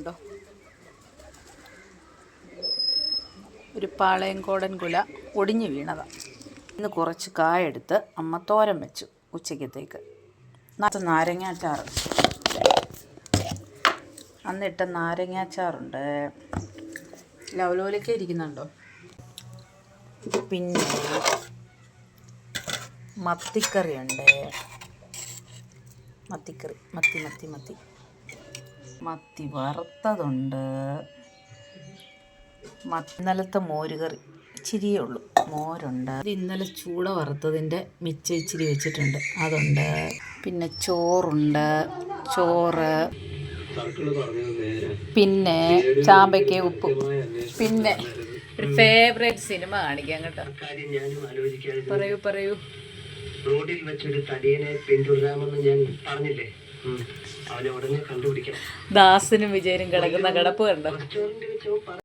കണ്ടോ, ഒരു പാളയംകോടൻ കുല ഒടിഞ്ഞു വീണതാണ്. ഇന്ന് കുറച്ച് കായെടുത്ത് അമ്മ തോരൻ വെച്ചു ഉച്ചക്കത്തേക്ക്. നാരങ്ങാച്ചാറ്, അന്നിട്ട നാരങ്ങാച്ചാറുണ്ട്. ലവലോലൊക്കെ ഇരിക്കുന്നുണ്ടോ. പിന്നെ മത്തിക്കറിയുണ്ട്. മത്തിക്കറി, മത്തി വറുത്തതുണ്ട്. ഇന്നലത്തെ മോരുകറി ഇച്ചിരിയേ ഉള്ളൂ, മോരുണ്ട്. ഇത് ഇന്നലെ ചൂട വറുത്തതിൻ്റെ മിച്ചം ഇച്ചിരി വെച്ചിട്ടുണ്ട്, അതുണ്ട്. പിന്നെ ചോറുണ്ട്, ചോറ്, പിന്നെ ചാമ്പയ്ക്ക ഉപ്പും. പിന്നെ ഒരു ഫേവറേറ്റ് സിനിമ കാണിക്കാം കേട്ടോ. പറയൂ. റോഡിൽ വെച്ചൊരു തടിയനെ പിന്തുടരാമെന്ന് ഞാൻ പറഞ്ഞില്ലേ, അവനെ ഉടനെ കണ്ടുപിടിക്കണം. ദാസനും വിജയനും കിടക്കുന്ന കിടപ്പ് കണ്ടോ.